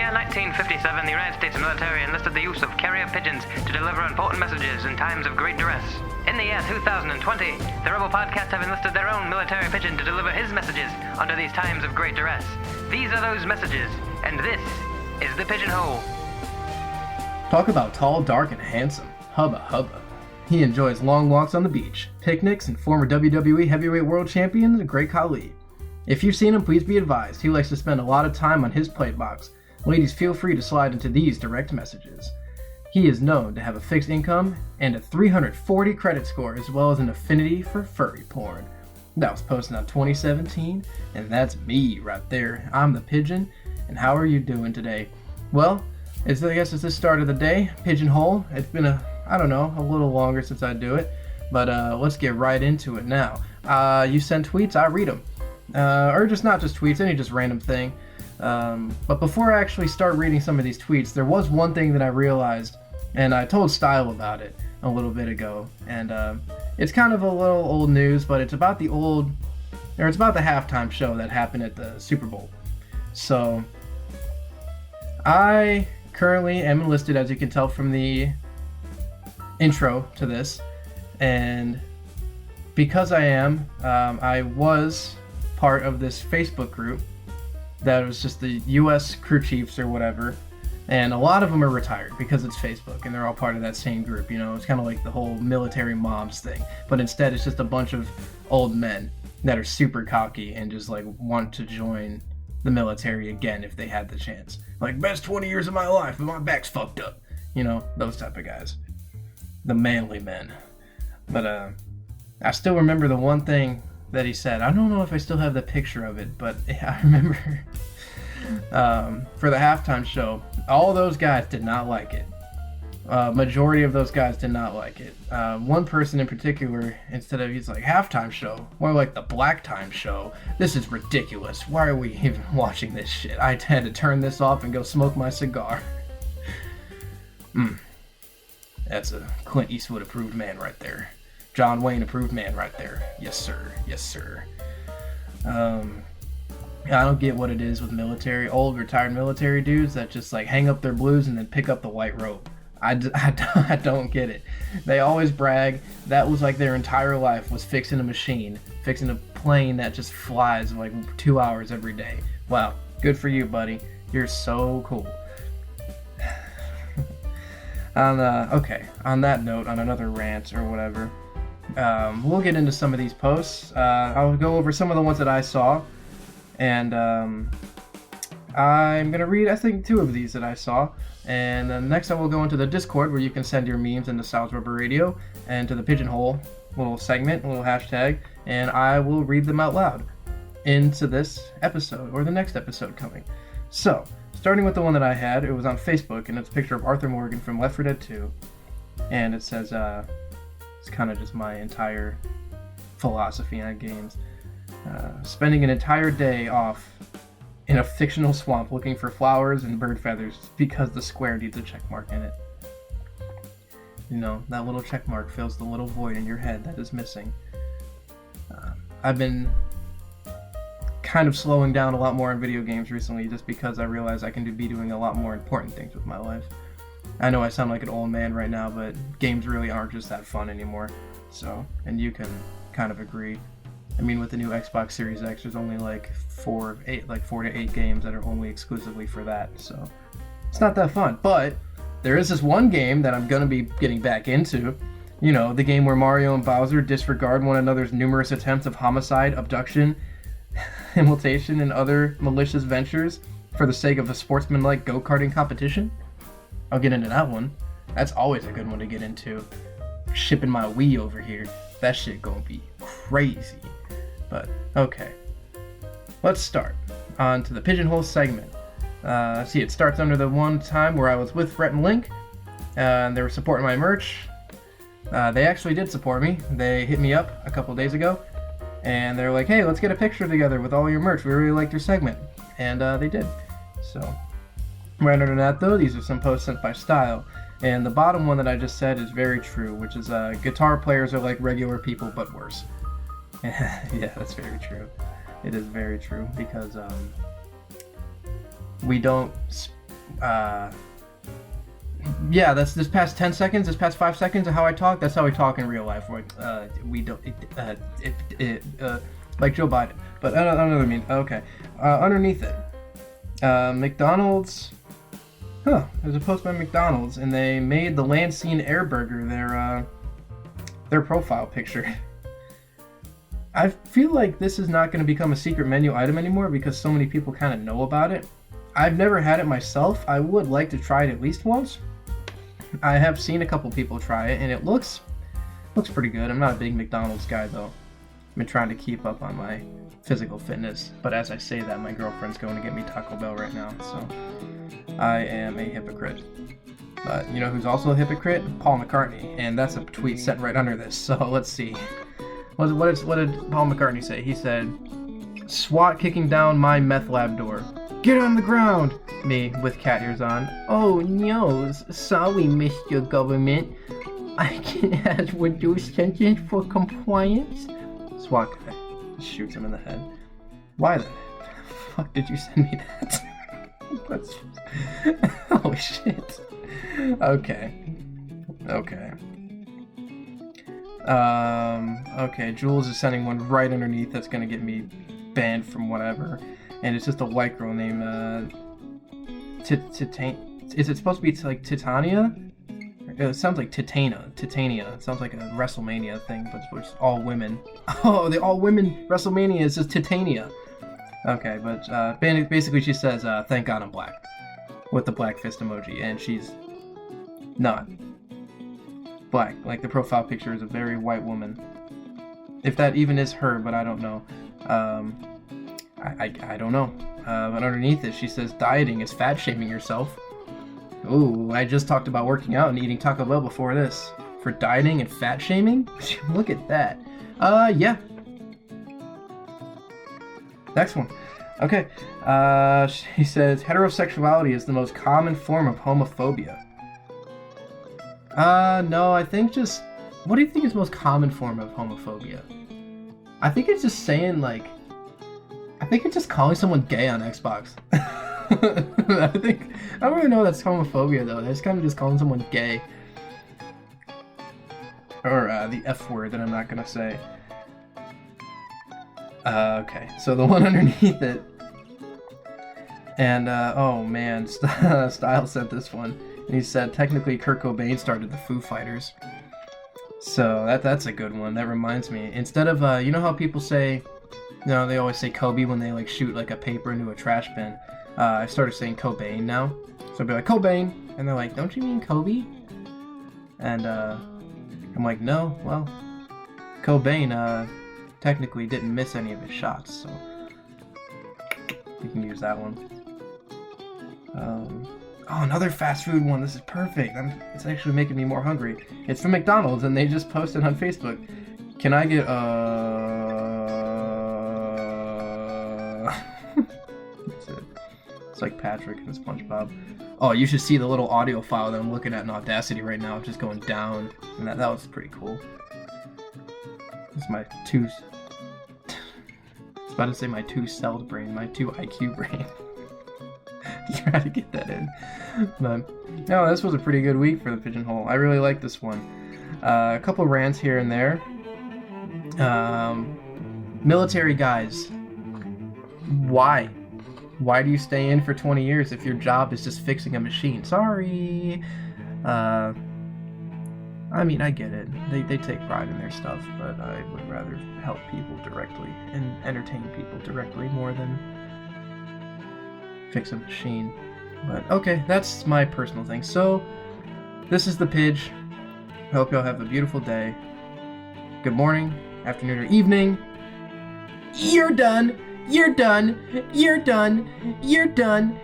year 1957, the United States military enlisted the use of carrier pigeons to deliver important messages in times of great duress. In the year 2020, the Rebel Podcast have enlisted their own military pigeon to deliver his messages under these times of great duress. These are those messages, and this is the Pigeonhole. Talk about tall, dark, and handsome. Hubba Hubba. He enjoys long walks on the beach, picnics, and former WWE Heavyweight World Champion, the Great Khali. If you've seen him, please be advised, he likes to spend a lot of time on his plate box. Ladies, feel free to slide into these direct messages. He is known to have a fixed income and a 340 credit score, as well as an affinity for furry porn. That was posted on 2017, and that's me right there. I'm the Pigeon, and how are you doing today? Well, I guess it's the start of the day, Pigeonhole. It's been a little longer since I do it, but let's get right into it now. You send tweets, I read them. Or just not just tweets, any just random thing. But before I actually start reading some of these tweets, there was one thing that I realized, and I told Style about it a little bit ago, and it's kind of a little old news, but it's about the halftime show that happened at the Super Bowl. So, I currently am enlisted, as you can tell from the intro to this, and because I am, I was part of this Facebook group that was just the U.S. crew chiefs or whatever, and a lot of them are retired because it's Facebook and they're all part of that same group. You know, it's kind of like the whole military mobs thing, but instead it's just a bunch of old men that are super cocky and just like want to join the military again if they had the chance. Like, best 20 years of my life, but my back's fucked up. You know, those type of guys. The manly men. But I still remember the one thing that he said. I don't know if I still have the picture of it, but I remember for the halftime show, all those guys did not like it. Majority of those guys did not like it. One person in particular, he's like, halftime show? More like the black time show. This is ridiculous. Why are we even watching this shit? I had to turn this off and go smoke my cigar. That's a Clint Eastwood approved man right there. John Wayne approved man right there. Yes, sir. Yes, sir. I don't get what it is with old retired military dudes that just like hang up their blues and then pick up the white robe. I don't get it. They always brag that was like their entire life was fixing a machine, fixing a plane that just flies like 2 hours every day. Wow, good for you, buddy. You're so cool. On that note, on another rant or whatever, we'll get into some of these posts. I'll go over some of the ones that I saw, and I'm going to read, I think, 2 of these that I saw, and then next I will go into the Discord where you can send your memes into Styles Rubber Radio, and to the Pigeonhole little segment, little hashtag, and I will read them out loud into this episode, or the next episode coming. So, starting with the one that I had, it was on Facebook, and it's a picture of Arthur Morgan from Left 4 Dead 2, and it says, it's kind of just my entire philosophy on games. Spending an entire day off in a fictional swamp looking for flowers and bird feathers because the square needs a check mark in it. You know, that little check mark fills the little void in your head that is missing. I've been kind of slowing down a lot more in video games recently just because I realize I can be doing a lot more important things with my life. I know I sound like an old man right now, but games really aren't just that fun anymore. So, and you can kind of agree. I mean, with the new Xbox Series X, there's only like 4 to 8 games that are only exclusively for that. So, it's not that fun. But there is this one game that I'm going to be getting back into. You know, the game where Mario and Bowser disregard one another's numerous attempts of homicide, abduction, immolation, and other malicious ventures for the sake of a sportsmanlike go-karting competition. I'll get into that one. That's always a good one to get into. Shipping my Wii over here. That shit gonna be crazy. But, okay. Let's start. On to the Pigeonhole segment. See, it starts under the one time where I was with Brett and Link. And they were supporting my merch. They actually did support me. They hit me up a couple days ago. And they're like, hey, let's get a picture together with all your merch. We really liked your segment. And they did. So, right under that, though, these are some posts sent by Style. And the bottom one that I just said is very true, which is guitar players are like regular people, but worse. Yeah, that's very true. It is very true, because we don't Yeah, that's this past 10 seconds, this past 5 seconds of how I talk. That's how we talk in real life. We don't, like Joe Biden. But I don't know what I mean. Okay. Underneath it, McDonald's. Huh. There's a post by McDonald's, and they made the Lansing Air Burger their profile picture. I feel like this is not going to become a secret menu item anymore because so many people kind of know about it. I've never had it myself. I would like to try it at least once. I have seen a couple people try it, and it looks pretty good. I'm not a big McDonald's guy, though. I've been trying to keep up on my physical fitness, but as I say that, my girlfriend's going to get me Taco Bell right now, so I am a hypocrite. But you know who's also a hypocrite? Paul McCartney, and that's a tweet sent right under this, so let's see. What did Paul McCartney say? He said, SWAT kicking down my meth lab door. Get on the ground! Me, with cat ears on. Oh no, sorry Mr. Government. I can ask reduced sentence for compliance? SWAT guy shoots him in the head. Why the fuck did you send me that? Oh shit. Okay. Okay, Jules is sending one right underneath that's gonna get me banned from whatever. And it's just a white girl named, is it supposed to be like Titania? It sounds like Titania. It sounds like a WrestleMania thing, but it's all women. Oh, the all women WrestleMania is just Titania. Okay, but basically she says, thank God I'm black. With the black fist emoji, and she's not black. Like, the profile picture is a very white woman. If that even is her, but I don't know. I don't know. But underneath it, she says, dieting is fat shaming yourself. Ooh, I just talked about working out and eating Taco Bell before this. For dieting and fat shaming? Look at that. Yeah. Next one. Okay. She says, heterosexuality is the most common form of homophobia. No, I think just... What do you think is the most common form of homophobia? I think it's just saying, like... I think it's just calling someone gay on Xbox. I don't really know that's homophobia, though. It's kind of just calling someone gay. Or, the F word that I'm not gonna say. Okay. So the one underneath it... And, oh man, Style sent this one. And he said, technically Kurt Cobain started the Foo Fighters. So, that's a good one. That reminds me. Instead of, you know how people say... You know, they always say Kobe when they, like, shoot, like, a paper into a trash bin. I started saying Cobain now. So I'll be like, Cobain! And they're like, don't you mean Kobe? And, I'm like, no, well, Cobain, technically didn't miss any of his shots, so... You can use that one. Oh, another fast food one. This is perfect. It's actually making me more hungry. It's from McDonald's, and they just posted on Facebook. Can I get, It's like Patrick and SpongeBob. Oh, you should see the little audio file that I'm looking at in Audacity right now. It's just going down. And that was pretty cool. It's my I was about to say my 2-celled brain, my 2 IQ brain. Try to get that in. But, no, this was a pretty good week for the Pigeonhole. I really like this one. A couple rants here and there. Military guys. Why? Why do you stay in for 20 years if your job is just fixing a machine? Sorry. I mean, I get it. They take pride in their stuff, but I would rather help people directly and entertain people directly more than fix a machine. But okay, that's my personal thing. So, this is the Pidge. I hope y'all have a beautiful day. Good morning, afternoon, or evening. You're done. You're done. You're done. You're done.